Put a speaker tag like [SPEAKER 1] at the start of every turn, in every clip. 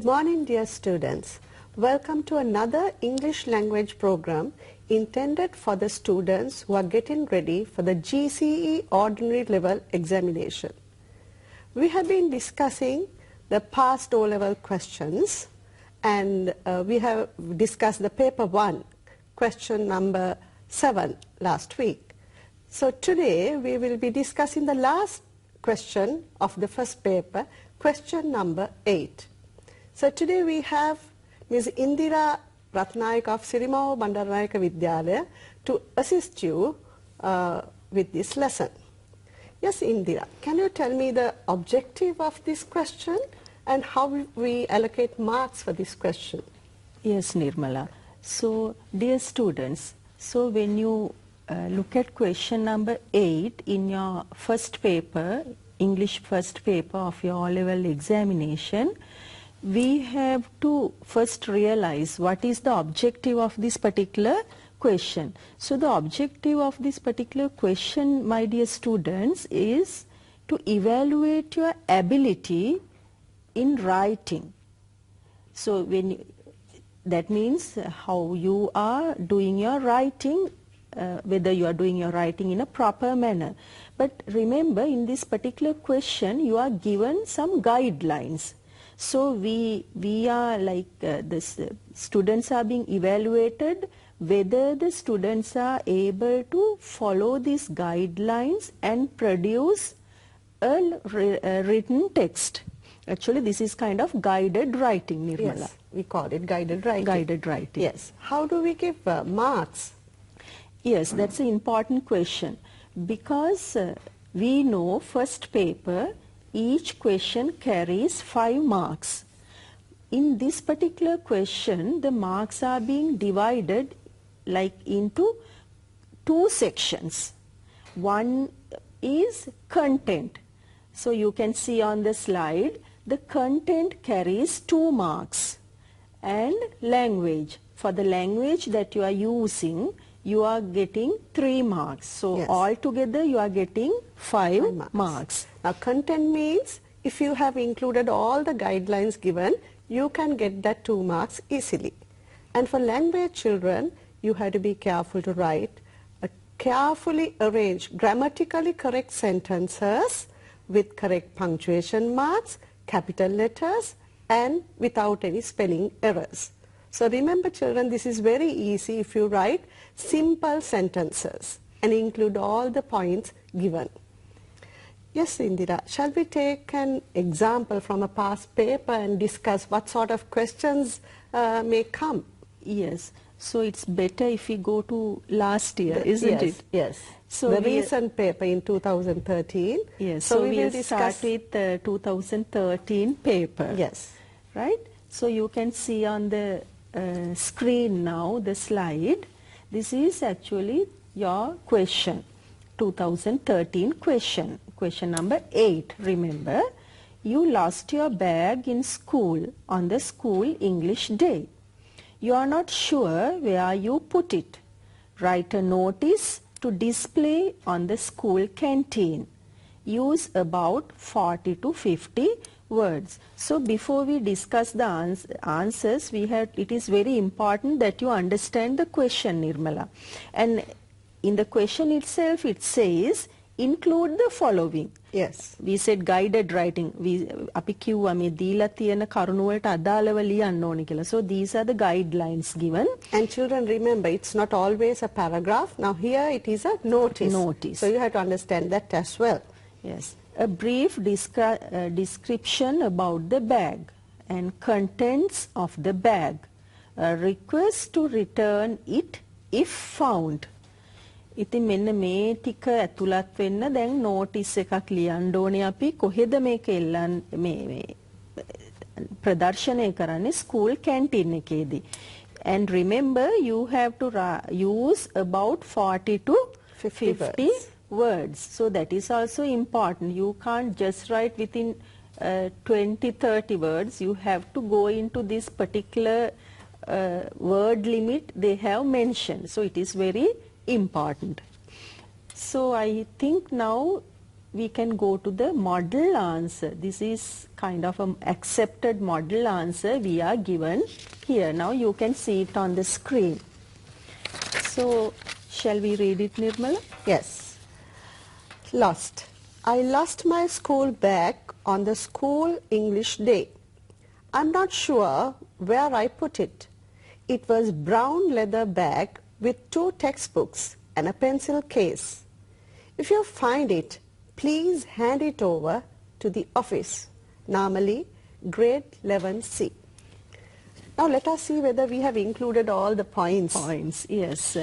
[SPEAKER 1] Good morning, dear students. Welcome to another English language program intended for the students who are getting ready for the GCE Ordinary Level Examination. We have been discussing the past O-level questions, and we have discussed the paper 1, question number 7 last week. So today we will be discussing the last question of the first paper, question number 8. So today we have Ms. Indira Ratnayaka of Sirimao Bandaranayaka Vidyalaya to assist you with this lesson. Yes, Indira, can you tell me the objective of this question and how we allocate marks for this question?
[SPEAKER 2] Yes, Nirmala. So, dear students, so when you look at question number 8 in your first paper, English first paper of your O-level examination, we have to first realize what is the objective of this particular question. So the objective of this particular question, my dear students, is to evaluate your ability in writing. So that means how you are doing your writing, whether you are doing your writing in a proper manner. But remember, in this particular question you are given some guidelines. So we are like students are being evaluated whether the students are able to follow these guidelines and produce a written text. Actually, this is kind of guided writing, Nirmala.
[SPEAKER 1] Yes, we call it guided writing.
[SPEAKER 2] Guided writing.
[SPEAKER 1] Yes. How do we give marks?
[SPEAKER 2] Yes, that's an important question, because we know first paper each question carries 5 marks. In this particular question, the marks are being divided like into 2 sections. One is content. So you can see on the slide, the content carries 2 marks. And language. For the language that you are using, you are getting 3 marks. So
[SPEAKER 1] yes,
[SPEAKER 2] altogether you are getting 5 marks.
[SPEAKER 1] Now content means if you have included all the guidelines given, you can get that 2 marks easily. And for language children, you have to be careful to write carefully arranged, grammatically correct sentences with correct punctuation marks, capital letters, and without any spelling errors. So remember children, this is very easy if you write simple sentences and include all the points given. Yes, Indira, shall we take an example from a past paper and discuss what sort of questions may come?
[SPEAKER 2] Yes. So it's better if we go to last year, isn't it?
[SPEAKER 1] Yes.
[SPEAKER 2] So
[SPEAKER 1] the recent paper in 2013.
[SPEAKER 2] Yes.
[SPEAKER 1] So
[SPEAKER 2] we will
[SPEAKER 1] discuss
[SPEAKER 2] start with the 2013 paper.
[SPEAKER 1] Yes.
[SPEAKER 2] Right? So you can see on the screen now the slide. This is actually your question, 2013 question. Question number 8. Remember, you lost your bag in school on the school English day. You are not sure where you put it. Write a notice to display on the school canteen. Use about 40 to 50 words. So before we discuss the answers, it is very important that you understand the question, Nirmala. And in the question itself, it says, include the following.
[SPEAKER 1] Yes.
[SPEAKER 2] We said guided writing. අපි කිව්වා මේ දීලා තියෙන කරුණු වලට අදාළව ලියන්න ඕනේ කියලා. So these are the guidelines given.
[SPEAKER 1] And children, remember, it's not always a paragraph. Now here it is a notice.
[SPEAKER 2] Notice.
[SPEAKER 1] So you have to understand that as well.
[SPEAKER 2] Yes. A brief description about the bag and contents of the bag. A request to return it if found. ඉතින් මෙන්න මේ ටික ඇතුළත් වෙන්න දැන් notice එකක් ලියන්න ඕනේ අපි කොහෙද මේක මේ ප්‍රදර්ශනය කරන්නේ ස්කූල් කැන්ටින් එකේදී. And remember, you have to use about 40 to 50 words. So that is also important. You can't just write within 20-30 words. You have to go into this particular word limit they have mentioned. So it is very important. So I think now we can go to the model answer. This is kind of an accepted model answer we are given here. Now you can see it on the screen. So shall we read it, Nirmala?
[SPEAKER 1] Yes. Lost. I lost my school bag on the school English day. I'm not sure where I put it. It was brown leather bag with 2 textbooks and a pencil case. If you find it, please hand it over to the office. Normally, grade 11C. Now let us see whether we have included all the points.
[SPEAKER 2] Points, yes.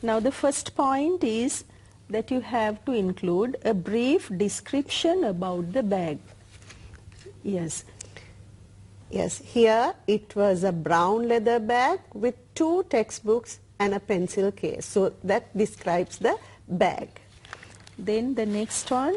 [SPEAKER 2] Now the first point is that you have to include a brief description about the bag. Yes.
[SPEAKER 1] Yes, here it was a brown leather bag with 2 textbooks and a pencil case. So that describes the bag.
[SPEAKER 2] Then the next one,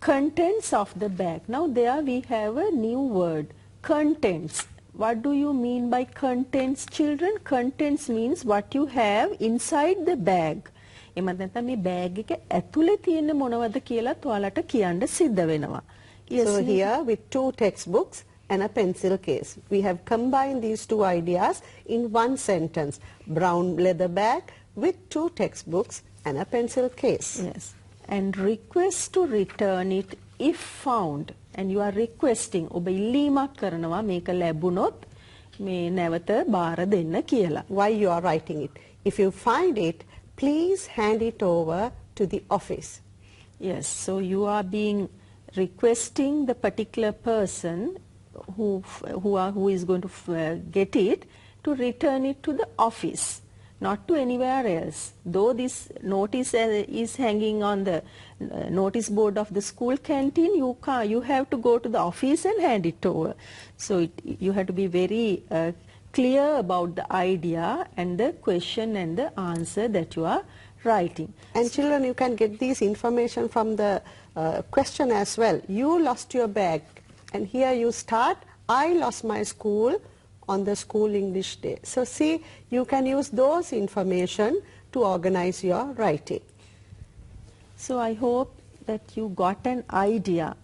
[SPEAKER 2] contents of the bag. Now there we have a new word, contents. What do you mean by contents, children? Contents means what you have inside the bag. එමත් නැත්නම් මේ bag එක ඇතුලේ තියෙන මොනවද කියලාත් ඔයාලට කියන්න සිද්ධ වෙනවා.
[SPEAKER 1] So here with 2 textbooks and a pencil case. We have combined these 2 ideas in one sentence. Brown leather bag with 2 textbooks and a pencil case.
[SPEAKER 2] Yes. And request to return it if found. And you are requesting. ඔබ ඉල්ලීමක් කරනවා මේක ලැබුණොත් මේ නැවත බාර දෙන්න කියලා.
[SPEAKER 1] Why you are writing it? If you find it, please hand it over to the office.
[SPEAKER 2] Yes, so you are being requesting the particular person who is going to get it to return it to the office, not to anywhere else. Though this notice is hanging on the notice board of the school canteen, you have to go to the office and hand it over. So you have to be very clear about the idea and the question and the answer that you are writing.
[SPEAKER 1] And children, you can get this information from the question as well. You lost your bag, and here you start, I lost my school on the school English day. So see, you can use those information to organize your writing.
[SPEAKER 2] So I hope that you got an idea.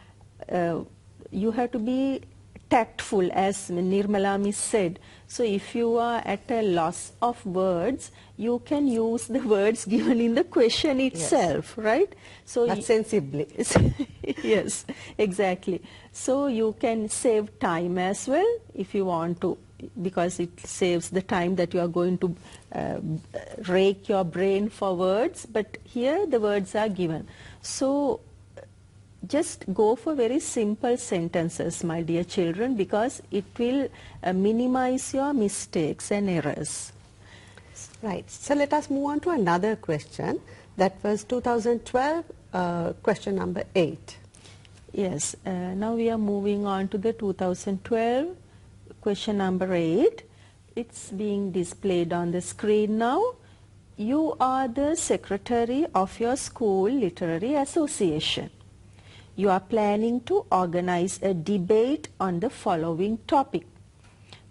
[SPEAKER 2] You have to be tactful, as Nirmala Miss said. So if you are at a loss of words, you can use the words given in the question itself, yes. Right? So
[SPEAKER 1] but sensibly.
[SPEAKER 2] Yes, exactly. So you can save time as well if you want to, because it saves the time that you are going to rake your brain for words, but here the words are given. So just go for very simple sentences, my dear children, because it will minimize your mistakes and errors.
[SPEAKER 1] Right. So let us move on to another question. That was 2012, question number 8.
[SPEAKER 2] Yes. Now we are moving on to the 2012 question number 8. It's being displayed on the screen now. You are the secretary of your school literary association. You are planning to organize a debate on the following topic.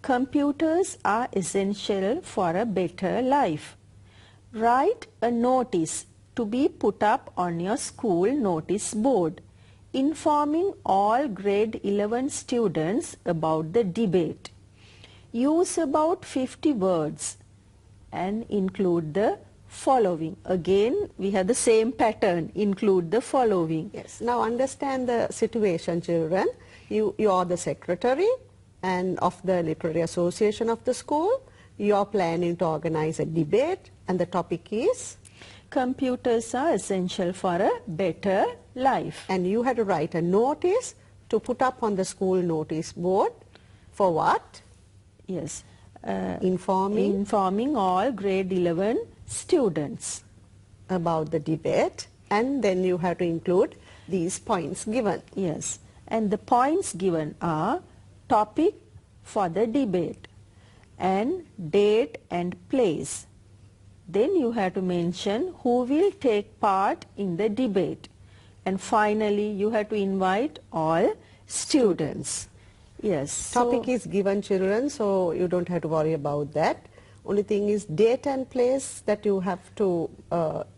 [SPEAKER 2] Computers are essential for a better life. Write a notice to be put up on your school notice board, informing all grade 11 students about the debate. Use about 50 words and include the following. Again, we have the same pattern, include the following.
[SPEAKER 1] Yes. Now understand the situation, children. You are the secretary and of the literary association of the school. You are planning to organize a debate, and the topic is?
[SPEAKER 2] Computers are essential for a better life.
[SPEAKER 1] And you had to write a notice to put up on the school notice board for what?
[SPEAKER 2] Yes.
[SPEAKER 1] Informing
[SPEAKER 2] all grade 11 students
[SPEAKER 1] about the debate, and then you have to include these points given.
[SPEAKER 2] Yes, and the points given are topic for the debate and date and place. Then you have to mention who will take part in the debate, and finally you have to invite all students. Yes.
[SPEAKER 1] Topic is given, children, so you don't have to worry about that. Only thing is date and place that you have to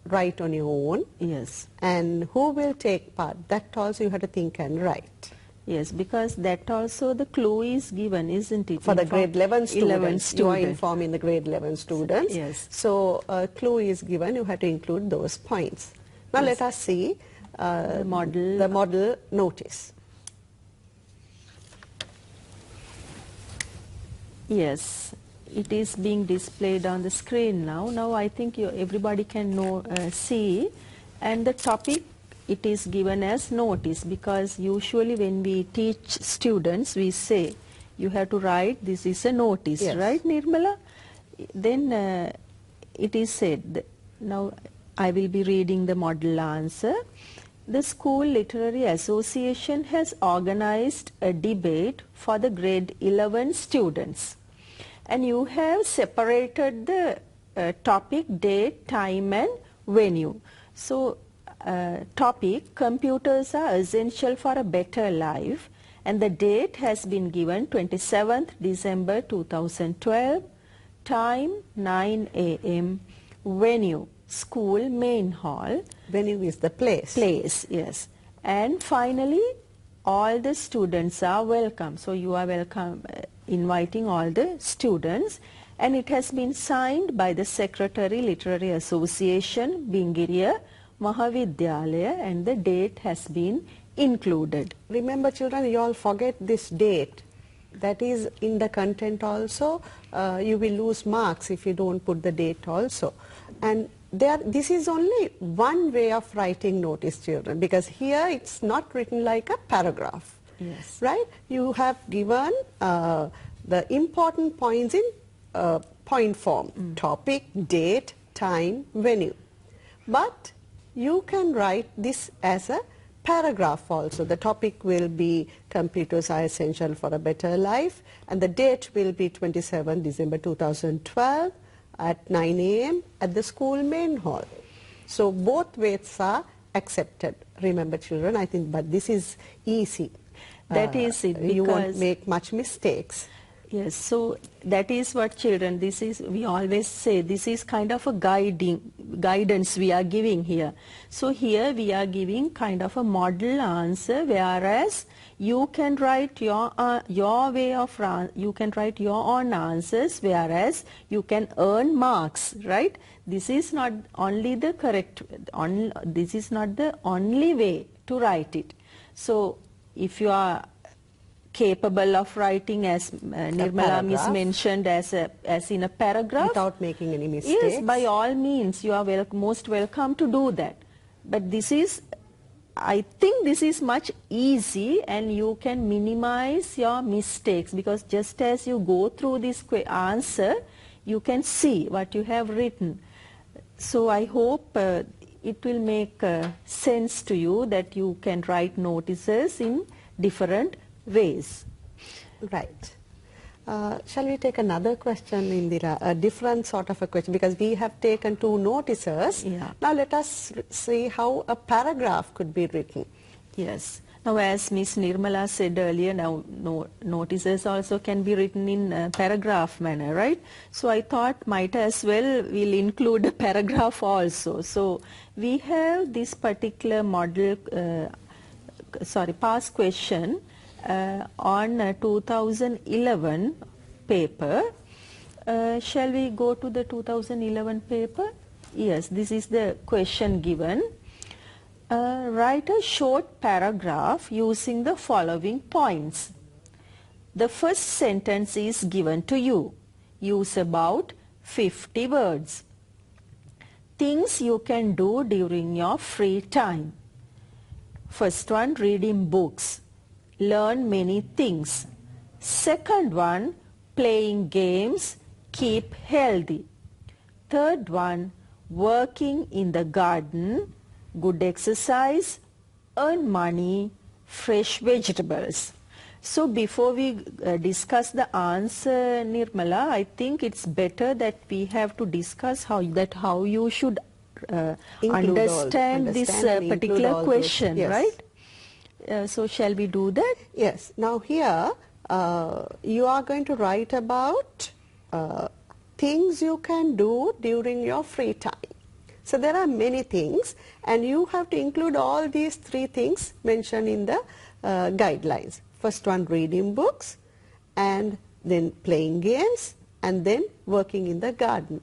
[SPEAKER 1] write on your own.
[SPEAKER 2] Yes.
[SPEAKER 1] And who will take part, that also you have to think and write.
[SPEAKER 2] Yes, because that also the clue is given, isn't it?
[SPEAKER 1] For the grade 11 students. You are informing the grade 11 students.
[SPEAKER 2] Yes.
[SPEAKER 1] So a clue is given, you have to include those points. Now let us see the model notice.
[SPEAKER 2] Yes, it is being displayed on the screen now. Now I think everybody can see, and the topic, it is given as notice, because usually when we teach students we say you have to write this is a notice,
[SPEAKER 1] yes.
[SPEAKER 2] right Nirmala? Then it is said, now I will be reading the model answer. The School Literary Association has organized a debate for the grade 11 students, and you have separated the topic, date, time and venue. So topic, computers are essential for a better life, and the date has been given 27th December 2012, time 9 a.m., venue school main hall.
[SPEAKER 1] Venue is the place.
[SPEAKER 2] Place, yes. And finally, all the students are welcome. So you are welcome, inviting all the students. And it has been signed by the Secretary, Literary Association, Bingiriya Mahavidyalaya, and the date has been included.
[SPEAKER 1] Remember children, you all forget this date. That is in the content also. You will lose marks if you don't put the date also. And this is only one way of writing notice, children, because here it's not written like a paragraph.
[SPEAKER 2] Yes.
[SPEAKER 1] Right? You have given the important points in point form. Topic, date, time, venue. But you can write this as a paragraph also. The topic will be computers are essential for a better life, and the date will be 27 December 2012 at 9 a.m. at the school main hall. So both ways are accepted. Remember children, I think, but this is easy.
[SPEAKER 2] That is it.
[SPEAKER 1] You won't make much mistakes.
[SPEAKER 2] Yes, so that is what children, this is, we always say, this is kind of a guidance we are giving here. So here we are giving kind of a model answer, whereas you can write your way of, you can write your own answers, whereas you can earn marks, right? This is not only the correct, this is not the only way to write it. So if you are capable of writing, as Nirmala Miss mentioned, as in a paragraph,
[SPEAKER 1] without making any mistakes,
[SPEAKER 2] yes, by all means you are most welcome to do that. But this is, I think this is much easy, and you can minimize your mistakes, because just as you go through this answer, you can see what you have written. So I hope it will make sense to you that you can write notices in different ways.
[SPEAKER 1] Right. Shall we take another question, Indira? A different sort of a question, because we have taken two notices.
[SPEAKER 2] Yeah.
[SPEAKER 1] Now let us see how a paragraph could be written.
[SPEAKER 2] Yes. Now, as Miss Nirmala said earlier, now notices also can be written in paragraph manner, right? So I thought might as well we'll include a paragraph also. So we have this particular model, past question on 2011 paper. Shall we go to the 2011 paper? Yes, this is the question given. Write a short paragraph using the following points. The first sentence is given to you. Use about 50 words. Things you can do during your free time. First one, reading books. Learn many things. Second one, playing games. Keep healthy. Third one, working in the garden. Good exercise, earn money, fresh vegetables. So before we discuss the answer, Nirmala, I think it's better that we have to discuss how you should understand this particular question,
[SPEAKER 1] yes.
[SPEAKER 2] Right? So shall we do that?
[SPEAKER 1] Yes. Now here you are going to write about things you can do during your free time. So there are many things, and you have to include all these 3 things mentioned in the guidelines. First one, reading books, and then playing games, and then working in the garden.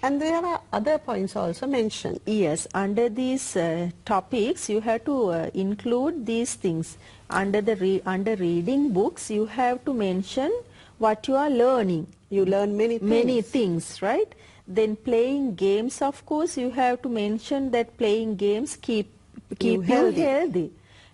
[SPEAKER 1] And there are other points also mentioned.
[SPEAKER 2] Yes, under these topics, you have to include these things. Under reading books, you have to mention what you are learning.
[SPEAKER 1] You learn many things.
[SPEAKER 2] Many things, right? Then playing games, of course, you have to mention that playing games keep you healthy.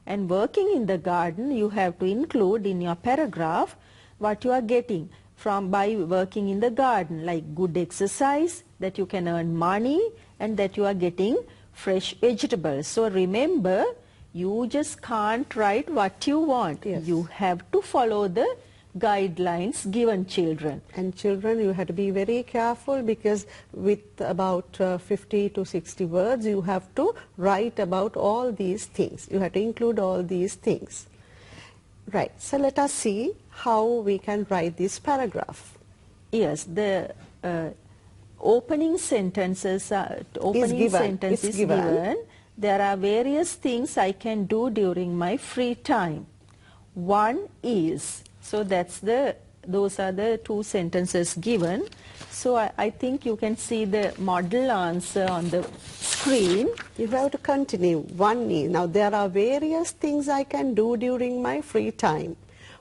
[SPEAKER 2] And working in the garden, you have to include in your paragraph what you are getting from by working in the garden, like good exercise, that you can earn money, and that you are getting fresh vegetables. So remember, you just can't write what you want.
[SPEAKER 1] Yes.
[SPEAKER 2] You have to follow the guidelines given children.
[SPEAKER 1] And children, you have to be very careful, because with about 50 to 60 words, you have to write about all these things. You have to include all these things. Right, so let us see how we can write this paragraph.
[SPEAKER 2] Yes, the opening sentences is given. There are various things I can do during my free time. One is, so those are the 2 sentences given. So I think you can see the model answer on the screen.
[SPEAKER 1] You have to continue. One is, now there are various things I can do during my free time.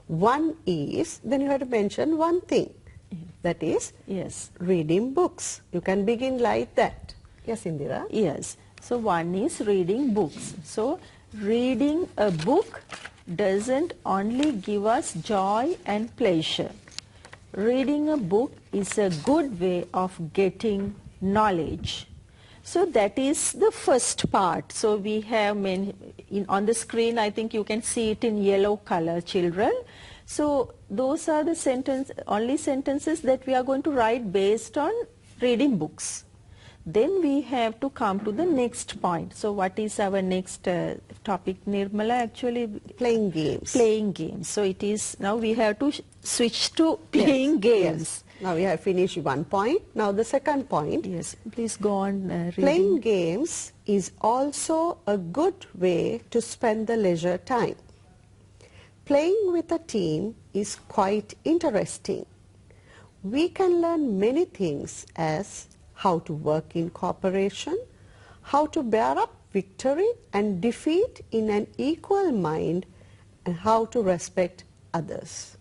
[SPEAKER 1] One is, then you have to mention one thing. That is,
[SPEAKER 2] yes,
[SPEAKER 1] reading books. You can begin like that. Yes, Indira?
[SPEAKER 2] Yes. So one is reading books. So reading a book doesn't only give us joy and pleasure. Reading a book is a good way of getting knowledge. So that is the first part. So we have on the screen, I think you can see it in yellow color, children. So those are the only sentences that we are going to write based on reading books. Then we have to come to the next point. So what is our next topic, Nirmala? Actually,
[SPEAKER 1] playing games.
[SPEAKER 2] Playing games. So it is, now we have to switch to playing games.
[SPEAKER 1] Yes. Now we have finished one point. Now the second point.
[SPEAKER 2] Yes, please go on reading.
[SPEAKER 1] Playing games is also a good way to spend the leisure time. Playing with a team is quite interesting. We can learn many things, as how to work in cooperation, how to bear up victory and defeat in an equal mind, and how to respect others.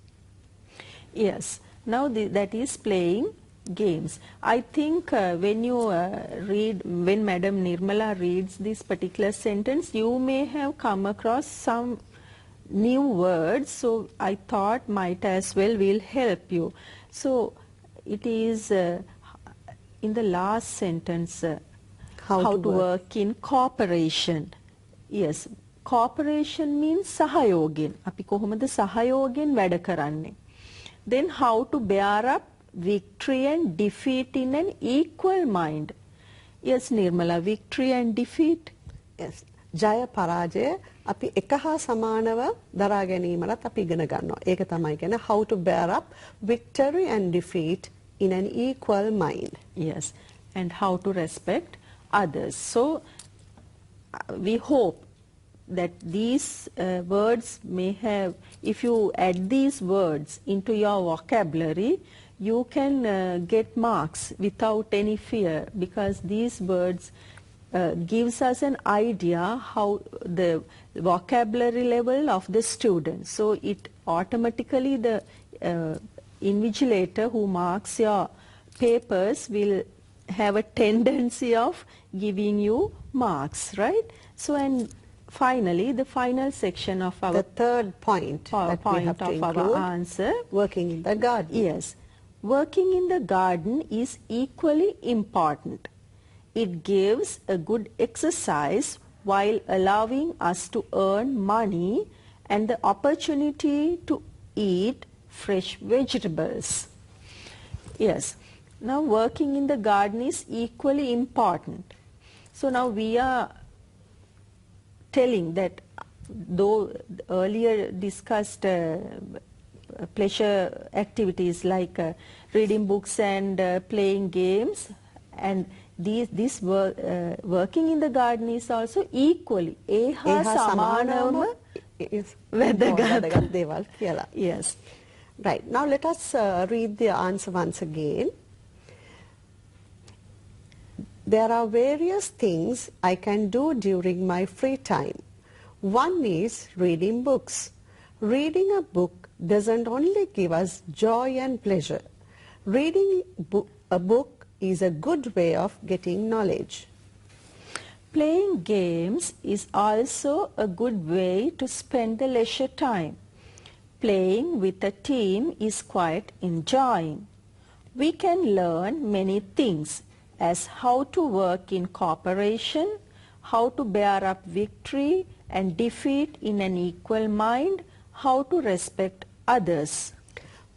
[SPEAKER 2] Yes, now that is playing games. I think when you when Madam Nirmala reads this particular sentence, you may have come across some new words, so I thought might as well will help you. So it is in the last sentence, how to work in cooperation. Yes, cooperation means සහයෝගයෙන්. අපි කොහොමද සහයෝගයෙන් වැඩ කරන්නේ? Then how to bear up victory and defeat in an equal mind. Yes, Nirmala, victory and defeat.
[SPEAKER 1] Yes. ජය පරාජය අපි එක හා සමානව දරා ගැනීමලත් අපි ඉගෙන ගන්නවා. ඒක තමයි කියන්නේ how to bear up victory and defeat in an equal mind.
[SPEAKER 2] Yes, and how to respect others. So we hope that these words may have, if you add these words into your vocabulary, you can get marks without any fear, because these words gives us an idea how the vocabulary level of the student. So it automatically, the invigilator who marks your papers will have a tendency of giving you marks, right? So, and finally, the final section of our...
[SPEAKER 1] The third point that we have to include,
[SPEAKER 2] our answer.
[SPEAKER 1] Working in the garden.
[SPEAKER 2] Yes. Working in the garden is equally important. It gives a good exercise while allowing us to earn money and the opportunity to eat fresh vegetables. Yes. Now working in the garden is equally important. So now we are telling that, though earlier discussed pleasure activities like reading books and playing games, and working in the garden is also equally
[SPEAKER 1] ඒහා සමානවම වැදගත් දේවල් කියලා.
[SPEAKER 2] Yes.
[SPEAKER 1] Right. Now let us read the answer once again. There are various things I can do during my free time. One is reading books. Reading a book doesn't only give us joy and pleasure. Reading a book is a good way of getting knowledge.
[SPEAKER 2] Playing games is also a good way to spend the leisure time. Playing with a team is quite enjoying. We can learn many things, as how to work in cooperation, how to bear up victory and defeat in an equal mind, how to respect others.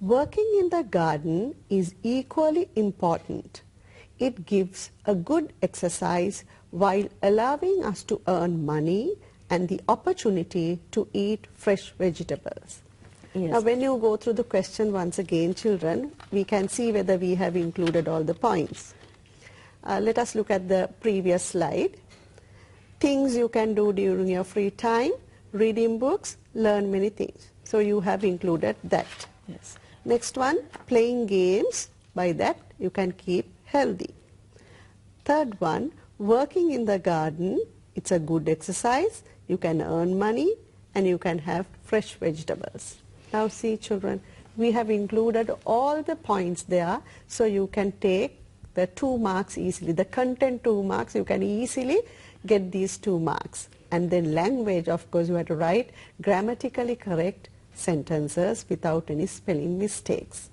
[SPEAKER 1] Working in the garden is equally important. It gives a good exercise while allowing us to earn money and the opportunity to eat fresh vegetables.
[SPEAKER 2] Yes.
[SPEAKER 1] Now when you go through the question once again, children, we can see whether we have included all the points. Let us look at the previous slide. Things you can do during your free time, reading books, learn many things. So you have included that.
[SPEAKER 2] Yes.
[SPEAKER 1] Next one, playing games. By that you can keep healthy. Third one, working in the garden. It's a good exercise. You can earn money and you can have fresh vegetables. Now see children, we have included all the points there, so you can take the 2 marks easily. The content 2 marks, you can easily get these 2 marks. And then language, of course, you have to write grammatically correct sentences without any spelling mistakes.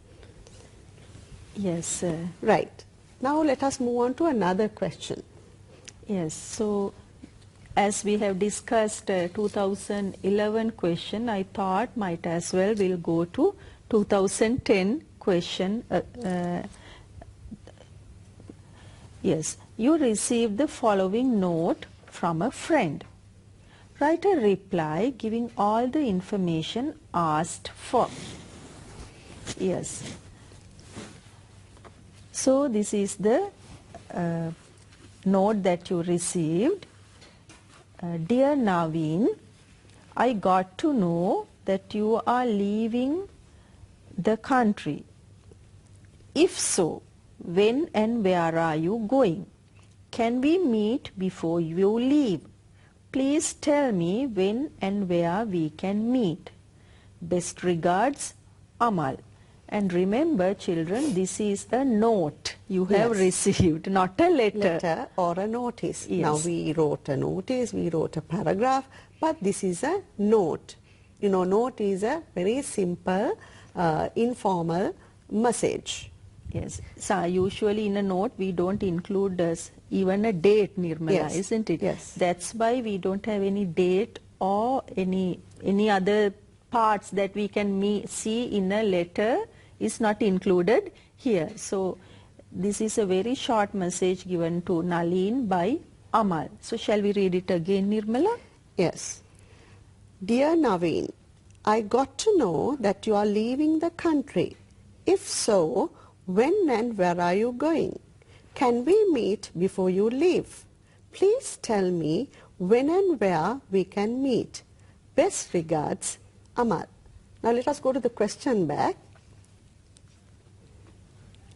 [SPEAKER 2] Yes.
[SPEAKER 1] Right. Now let us move on to another question.
[SPEAKER 2] Yes. So as we have discussed 2011 question, I thought might as well we'll go to 2010 question. Yes. You received the following note from a friend. Write a reply giving all the information asked for. Yes. So this is the note that you received. Dear Naveen, I got to know that you are leaving the country. If so, when and where are you going? Can we meet before you leave? Please tell me when and where we can meet. Best regards, Amal. And remember children, this is a note you have received, not a letter.
[SPEAKER 1] Letter or a notice.
[SPEAKER 2] Yes.
[SPEAKER 1] Now we wrote a notice, we wrote a paragraph, but this is a note. You know, note is a very simple, informal message.
[SPEAKER 2] Yes. So usually in a note we don't include even a date, Nirmala,
[SPEAKER 1] Yes.
[SPEAKER 2] isn't it?
[SPEAKER 1] Yes.
[SPEAKER 2] That's why we don't have any date or any other parts that we can see in a letter is not included here. So this is a very short message given to Nalin by Amal. So shall we read it again, Nirmala?
[SPEAKER 1] Yes. Dear Naveen, I got to know that you are leaving the country. If so, when and where are you going? Can we meet before you leave? Please tell me when and where we can meet. Best regards, Amal. Now let us go to the question back.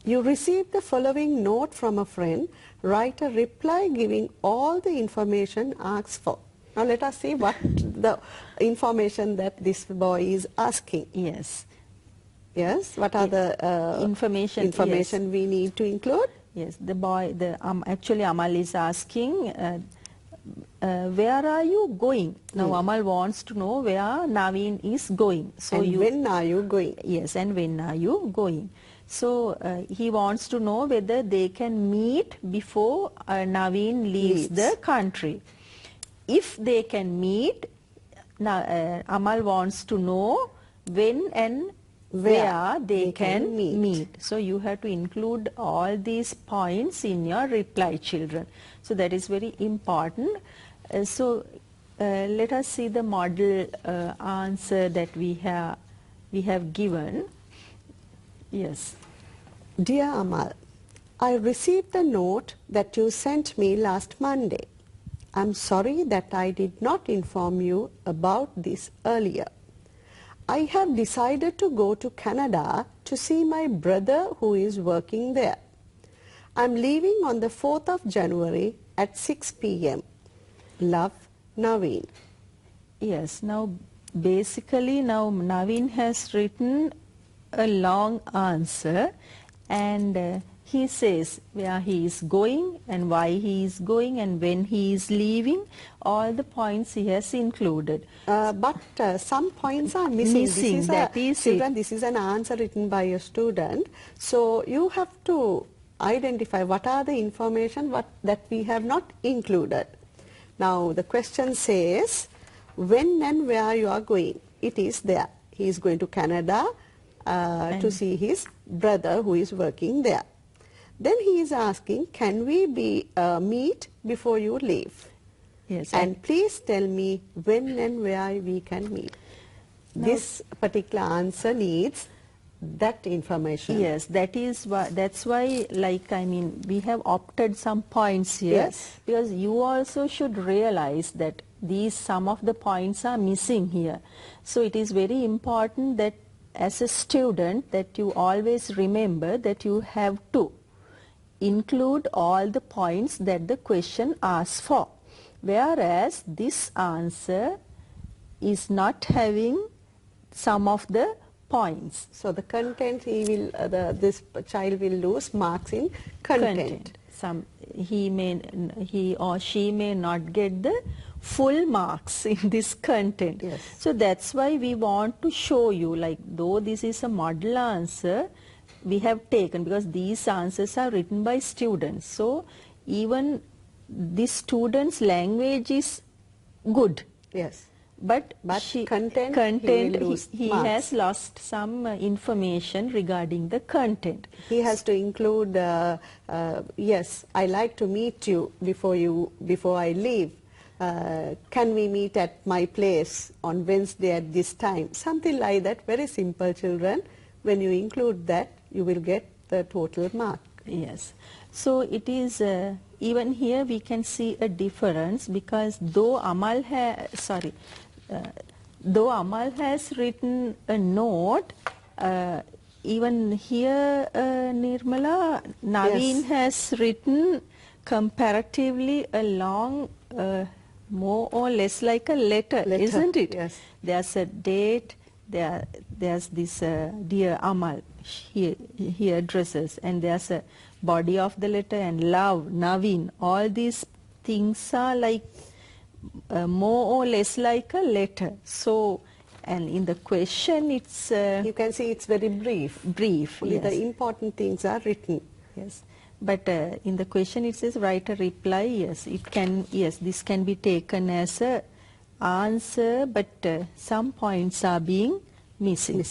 [SPEAKER 1] You received the following note from a friend. Write a reply giving all the information asked for. Now let us see what the information that this boy is asking.
[SPEAKER 2] Yes.
[SPEAKER 1] Yes, what are the
[SPEAKER 2] information yes.
[SPEAKER 1] we need to include?
[SPEAKER 2] Yes, the boy, actually Amal is asking, where are you going? Now Amal wants to know where Naveen is going. So
[SPEAKER 1] and when are you going?
[SPEAKER 2] Yes, and when are you going? So he wants to know whether they can meet before Naveen leaves the country. If they can meet, Amal wants to know when and where they can meet. So you have to include all these points in your reply, children. So that is very important. So let us see the model answer that we have we have given. Yes.
[SPEAKER 1] Dear Amal, I received the note that you sent me last Monday. I'm sorry that I did not inform you about this earlier. I have decided to go to Canada to see my brother who is working there. I'm leaving on the 4th of January at 6 p.m. Love, Naveen.
[SPEAKER 2] Yes, now basically now Naveen has written a long answer, and he says where he is going and why he is going and when he is leaving, all the points he has included.
[SPEAKER 1] But some points are missing.
[SPEAKER 2] Children,
[SPEAKER 1] this is an answer written by a student. So you have to identify what are the information that we have not included. Now the question says when and where you are going. It is there. He is going to Canada to see his brother who is working there. Then he is asking, can we meet before you leave?
[SPEAKER 2] Yes.
[SPEAKER 1] And please tell me when and where we can meet. Now, this particular answer needs that information.
[SPEAKER 2] Yes, that's why, like, I mean, we have opted some points here.
[SPEAKER 1] Yes.
[SPEAKER 2] Because you also should realize that some of the points are missing here. So it is very important that as a student that you always remember that you have to include all the points that the question asks for. Whereas this answer is not having some of the points.
[SPEAKER 1] So the content this child will lose marks in content.
[SPEAKER 2] He or she may not get the full marks in this content.
[SPEAKER 1] Yes.
[SPEAKER 2] So that's why we want to show you, like, though this is a model answer we have taken, because these answers are written by students. So even the student's language is good.
[SPEAKER 1] Yes.
[SPEAKER 2] But
[SPEAKER 1] content
[SPEAKER 2] he has lost some information regarding the content.
[SPEAKER 1] He has to include, yes, I like to meet you before I leave. Can we meet at my place on Wednesday at this time? Something like that, very simple, children. When you include that, you will get the total mark.
[SPEAKER 2] Yes. So it is, even here we can see a difference, because though Amal has written a note, even here, Nirmala, Naveen has written comparatively a long, more or less like a letter, isn't it?
[SPEAKER 1] Yes.
[SPEAKER 2] There's a date, there's this dear Amal, he addresses, and there's a body of the letter and love, Naveen. All these things are like more or less like a letter. So, and in the question it's
[SPEAKER 1] you can see it's very brief. Only
[SPEAKER 2] Yes.
[SPEAKER 1] the important things are written.
[SPEAKER 2] Yes. But in the question it says write a reply. Yes, it can. Yes, this can be taken as a answer, but some points are being missing.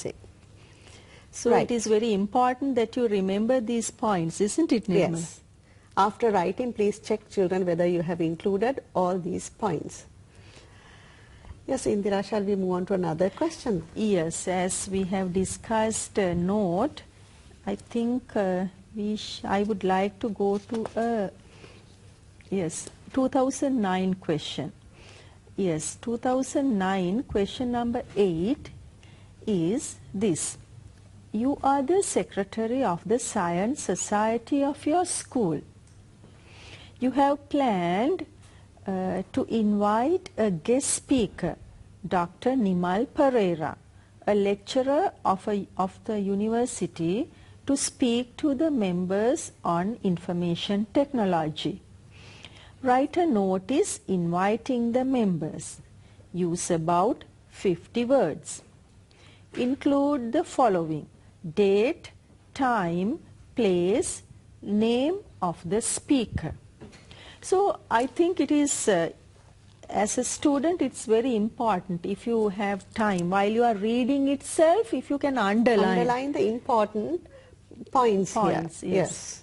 [SPEAKER 2] So
[SPEAKER 1] right.
[SPEAKER 2] It is very important that you remember these points, isn't it, Nirmala?
[SPEAKER 1] Yes. After writing, please check, children, whether you have included all these points. Yes, Indira, shall we move on to another question?
[SPEAKER 2] Yes, as we have discussed a note, I think I would like to go to a 2009 question. Yes, 2009 question number 8 is this. You are the secretary of the Science Society of your school. You have planned to invite a guest speaker, Dr. Nimal Pereira, a lecturer of the university, to speak to the members on information technology. Write a notice inviting the members. Use about 50 words. Include the following: date, time, place, name of the speaker. So I think it is, as a student, it's very important, if you have time, while you are reading itself, if you can underline
[SPEAKER 1] the important points here.
[SPEAKER 2] Yes.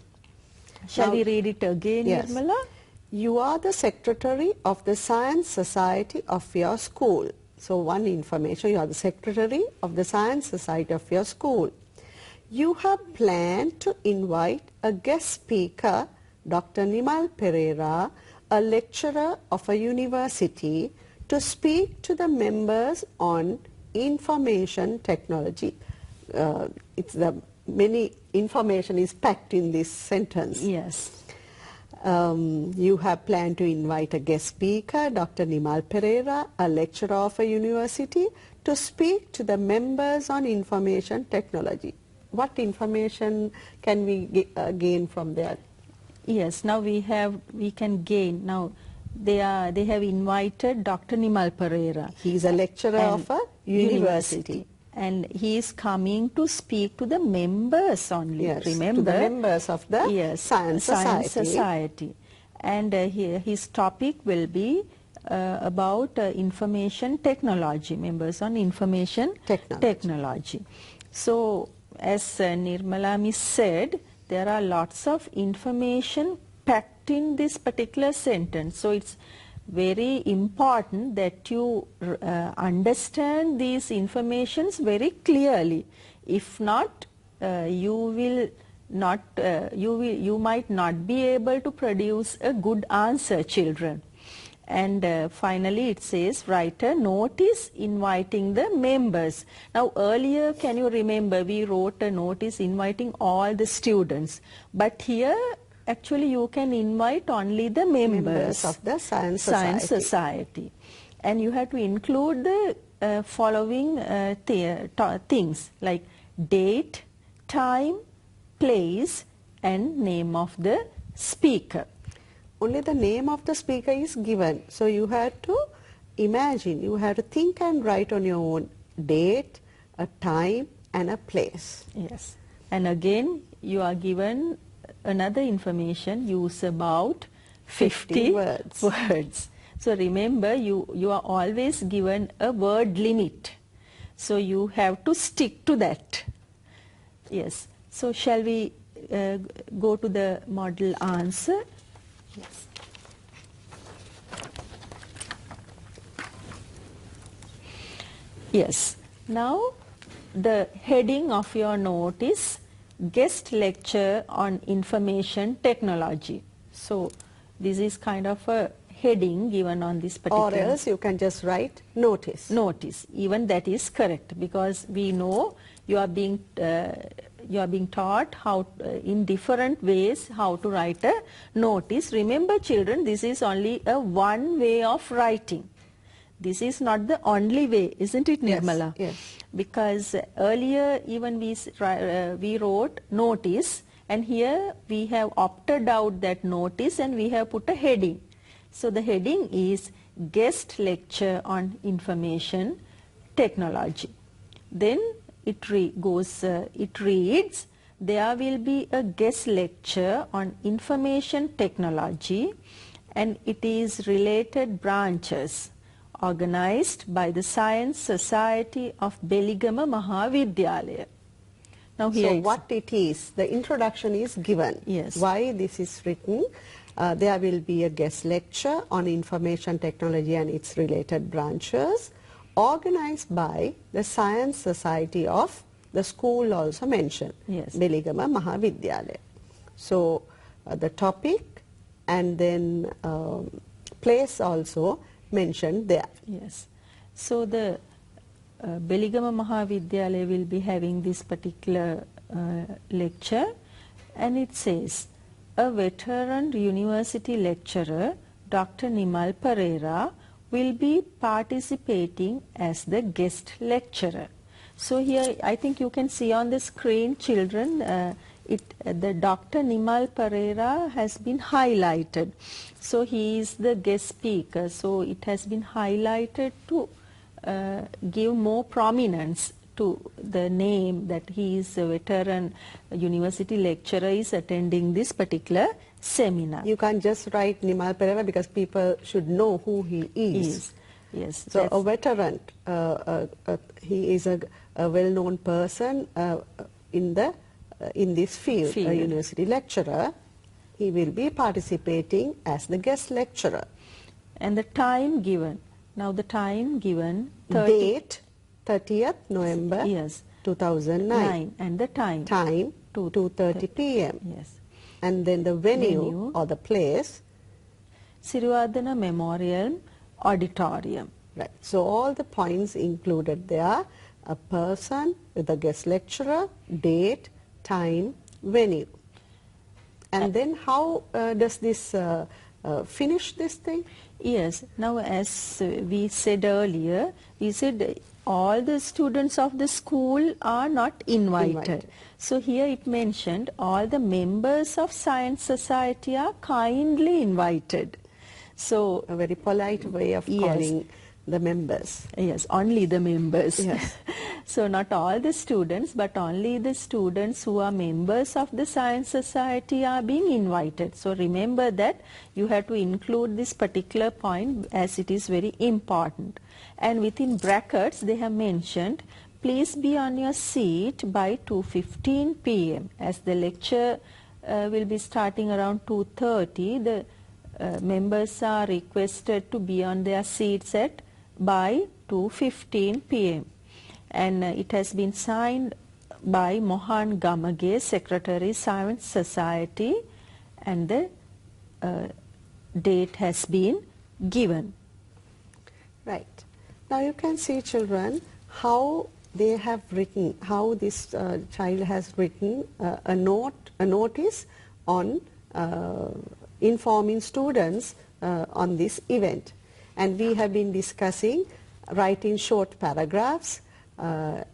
[SPEAKER 2] Shall we read it again,
[SPEAKER 1] yes.
[SPEAKER 2] Nirmala?
[SPEAKER 1] You are the secretary of the Science Society of your school. So one information, you are the secretary of the Science Society of your school. You have planned to invite a guest speaker, Dr. Nimal Pereira, a lecturer of a university, to speak to the members on information technology. Many information is packed in this sentence.
[SPEAKER 2] Yes.
[SPEAKER 1] You have planned to invite a guest speaker, Dr. Nimal Pereira, a lecturer of a university, to speak to the members on information technology. What information can we gain from there?
[SPEAKER 2] Yes, now we can gain. Now they have invited Dr. Nimal Pereira.
[SPEAKER 1] He is a lecturer of a university.
[SPEAKER 2] And he is coming to speak to the members only.
[SPEAKER 1] Yes,
[SPEAKER 2] remember,
[SPEAKER 1] to the members of the Science Society.
[SPEAKER 2] And his topic will be about information technology, members on information technology. So, as Nirmala Miss said, there are lots of information packed in this particular sentence. So, it's very important that you understand these informations very clearly. If not, you might not be able to produce a good answer, children. And finally it says, write a notice inviting the members. Now earlier, can you remember, we wrote a notice inviting all the students. But here, actually you can invite only the members
[SPEAKER 1] of the Science
[SPEAKER 2] Society. And you have to include the following things like date, time, place and name of the speaker.
[SPEAKER 1] Only the name of the speaker is given. So you have to imagine, you have to think and write on your own date, a time and a place.
[SPEAKER 2] Yes. And again, you are given another information, use about 50 words. So remember, you are always given a word limit. So you have to stick to that. Yes. So shall we go to the model answer? Yes. Yes. Now the heading of your note is guest lecture on information technology. So this is kind of a heading given on this particular.
[SPEAKER 1] Or else you can just write notice.
[SPEAKER 2] Notice. Even that is correct, because we know you are being taught how in different ways how to write a notice. Remember children, this is only a one way of writing. This is not the only way, isn't it, Nirmala?
[SPEAKER 1] Yes.
[SPEAKER 2] Because earlier even we wrote notice, and here we have opted out that notice and we have put a heading. So the heading is guest lecture on information technology. Then it reads, there will be a guest lecture on information technology and it is related branches organized by the Science Society of Beligama Mahavidyalaya. Now here
[SPEAKER 1] so what it is, the introduction is given.
[SPEAKER 2] Yes.
[SPEAKER 1] Why this is written. There will be a guest lecture on information technology and its related branches, organized by the Science Society of the school also mentioned,
[SPEAKER 2] yes.
[SPEAKER 1] Beligama Mahavidyalaya. So the topic and then place also mentioned there.
[SPEAKER 2] Yes. So the Beligama Mahavidyalaya will be having this particular lecture, and it says, a veteran university lecturer, Dr. Nimal Pereira, will be participating as the guest lecturer. So here I think you can see on the screen, children, the Dr. Nimal Pereira has been highlighted. So he is the guest speaker. So it has been highlighted to give more prominence to the name that he is a veteran university lecturer is attending this particular seminar.
[SPEAKER 1] You can't just write Nimal Pereira because people should know who he is.
[SPEAKER 2] Yes.
[SPEAKER 1] So a veteran, he is a well-known person in this field, a university lecturer. He will be participating as the guest lecturer.
[SPEAKER 2] And the time given. Now the time given 30.
[SPEAKER 1] Date 30th November
[SPEAKER 2] Yes.
[SPEAKER 1] 2009.
[SPEAKER 2] 9 and the time.
[SPEAKER 1] Time 2:30 p.m.
[SPEAKER 2] Yes.
[SPEAKER 1] And then the venue,
[SPEAKER 2] Venue.
[SPEAKER 1] or the place.
[SPEAKER 2] Sirivardhana Memorial Auditorium.
[SPEAKER 1] Right. So all the points included there: a person with a guest lecturer, date, time, venue. And then how does this finish this thing?
[SPEAKER 2] Yes. Now, as we said earlier, we said all the students of the school are not invited. So here it mentioned all the members of Science Society are kindly invited. So
[SPEAKER 1] A very polite way of
[SPEAKER 2] Yes.
[SPEAKER 1] calling the members.
[SPEAKER 2] yes, only the members.
[SPEAKER 1] Yes.
[SPEAKER 2] So not all the students, but only the students who are members of the Science Society are being invited. So remember that you have to include this particular point as it is very important. And within brackets they have mentioned, please be on your seat by 2:15 p.m. As the lecture will be starting around 2:30, the members are requested to be on their seats by 2:15 p.m. And it has been signed by Mohan Gamage, Secretary, Science Society, and the date has been given.
[SPEAKER 1] Right. Now you can see, children, how they have written, how this child has written a notice on informing students on this event. And we have been discussing writing short paragraphs,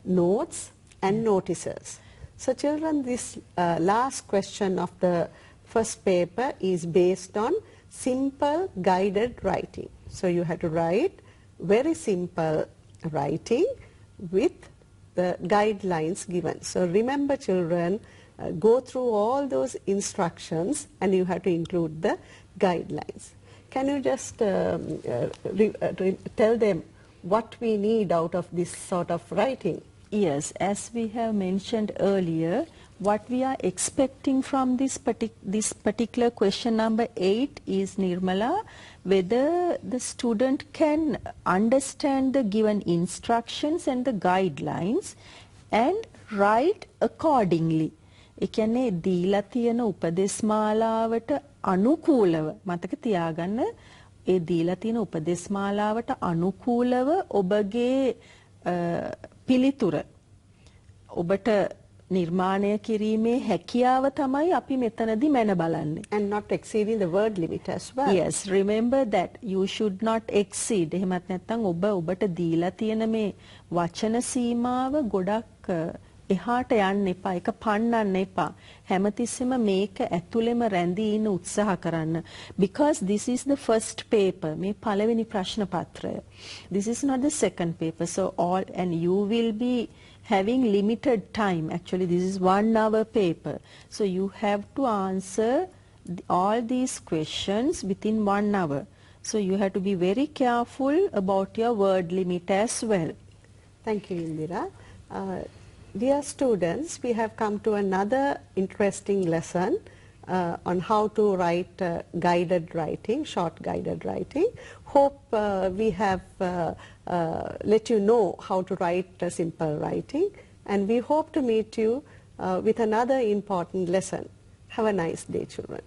[SPEAKER 1] notes and notices. So children, this last question of the first paper is based on simple guided writing. So you have to write very simple writing with the guidelines given. So remember, children, go through all those instructions and you have to include the guidelines. Can you just tell them what we need out of this sort of writing?
[SPEAKER 2] Yes, as we have mentioned earlier, what we are expecting from this particular question number 8 is, Nirmala, whether the student can understand the given instructions and the guidelines and write accordingly. ඒ කියන්නේ දීලා තියෙන උපදේශ මාලාවට අනුකූලව මතක තියාගන්න, ඒ දීලා තියෙන උපදේශ මාලාවට අනුකූලව ඔබගේ පිළිතුර ඔබට නිර්මාණය කිරීමේ හැකියාව තමයි අපි මෙතනදී මැන බලන්නේ.
[SPEAKER 1] And not exceeding the word limit as well.
[SPEAKER 2] Yes, remember that you should not exceed. එහෙමත් නැත්නම් ඔබට දීලා තියෙන මේ වචන සීමාව ගොඩක් එහාට යන්න එපා. ඒක පන්නන්න එපා. හැමතිස්සෙම මේක ඇතුළෙම රැඳී ඉන්න උත්සාහ කරන්න. Because this is the first paper. මේ පළවෙනි ප්‍රශ්න පත්‍රය. This is not the second paper. So and you will be having limited time. Actually, this is 1 hour paper. So you have to answer all these questions within 1 hour. So you have to be very careful about your word limit as well.
[SPEAKER 1] Thank you, Indira. Dear students, we have come to another interesting lesson on how to write guided writing, short guided writing. Hope we have let you know how to write simple writing, and we hope to meet you with another important lesson. Have a nice day, children.